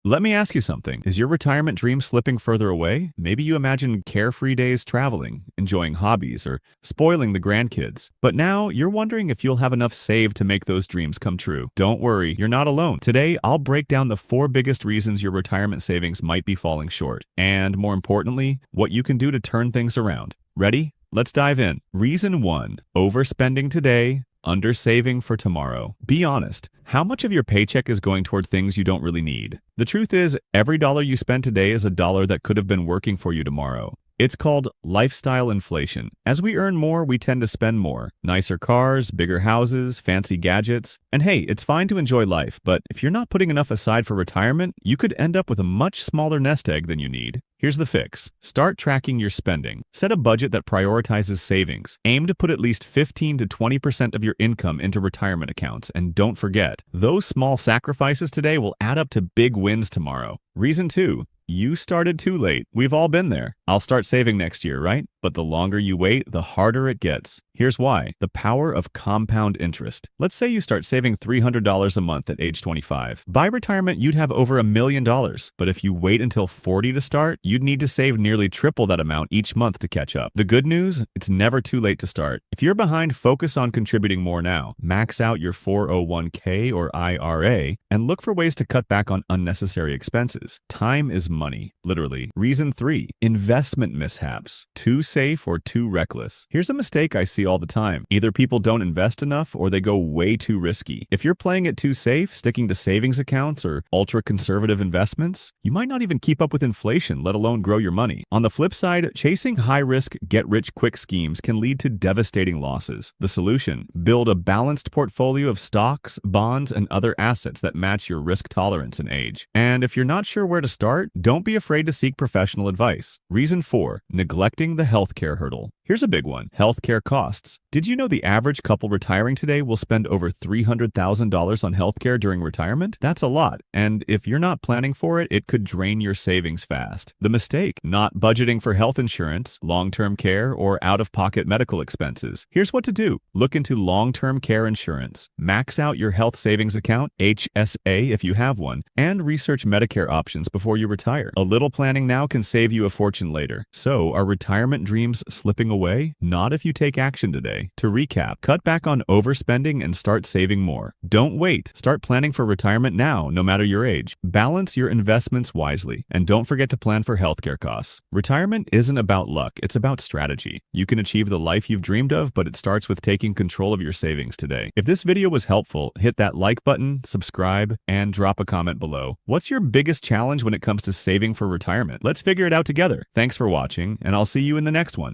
Let me ask you something. Is your retirement dream slipping further away? Maybe you imagine carefree days traveling, enjoying hobbies, or spoiling the grandkids. But now you're wondering if you'll have enough saved to make those dreams come true. Don't worry, you're not alone. Today, I'll break down the 4 biggest reasons your retirement savings might be falling short. And more importantly, what you can do to turn things around. Ready? Let's dive in. Reason 1, overspending today, undersaving for tomorrow. Be honest. How much of your paycheck is going toward things you don't really need? The truth is, every dollar you spend today is a dollar that could have been working for you tomorrow. It's called lifestyle inflation. As we earn more, we tend to spend more. Nicer cars, bigger houses, fancy gadgets. And hey, it's fine to enjoy life, but if you're not putting enough aside for retirement, you could end up with a much smaller nest egg than you need. Here's the fix. Start tracking your spending. Set a budget that prioritizes savings. Aim to put at least 15 to 20% of your income into retirement accounts. And don't forget, those small sacrifices today will add up to big wins tomorrow. Reason 2. You started too late. We've all been there. I'll start saving next year, right? But the longer you wait, the harder it gets. Here's why. The power of compound interest. Let's say you start saving $300 a month at age 25. By retirement, you'd have over $1 million. But if you wait until 40 to start, you'd need to save nearly triple that amount each month to catch up. The good news? It's never too late to start. If you're behind, focus on contributing more now. Max out your 401k or IRA and look for ways to cut back on unnecessary expenses. Time is money, literally. Reason 3, investment mishaps. Too safe or too reckless. Here's a mistake I see all the time. Either people don't invest enough or they go way too risky. If you're playing it too safe, sticking to savings accounts or ultra-conservative investments, you might not even keep up with inflation, let alone grow your money. On the flip side, chasing high-risk, get-rich-quick schemes can lead to devastating losses. The solution? Build a balanced portfolio of stocks, bonds, and other assets that match your risk tolerance and age. And if you're not sure where to start, don't be afraid to seek professional advice. Reason 4, neglecting the healthcare hurdle. Here's a big one. Healthcare costs. Did you know the average couple retiring today will spend over $300,000 on healthcare during retirement? That's a lot. And if you're not planning for it, it could drain your savings fast. The mistake? Not budgeting for health insurance, long-term care, or out-of-pocket medical expenses. Here's what to do. Look into long-term care insurance. Max out your health savings account, HSA if you have one, and research Medicare options before you retire. A little planning now can save you a fortune later. So, are retirement dreams slipping away? Not if you take action today. To recap, cut back on overspending and start saving more. Don't wait. Start planning for retirement now, no matter your age. Balance your investments wisely. And don't forget to plan for healthcare costs. Retirement isn't about luck, it's about strategy. You can achieve the life you've dreamed of, but it starts with taking control of your savings today. If this video was helpful, hit that like button, subscribe, and drop a comment below. What's your biggest challenge when it comes to saving for retirement? Let's figure it out together. Thanks for watching, and I'll see you in the next one.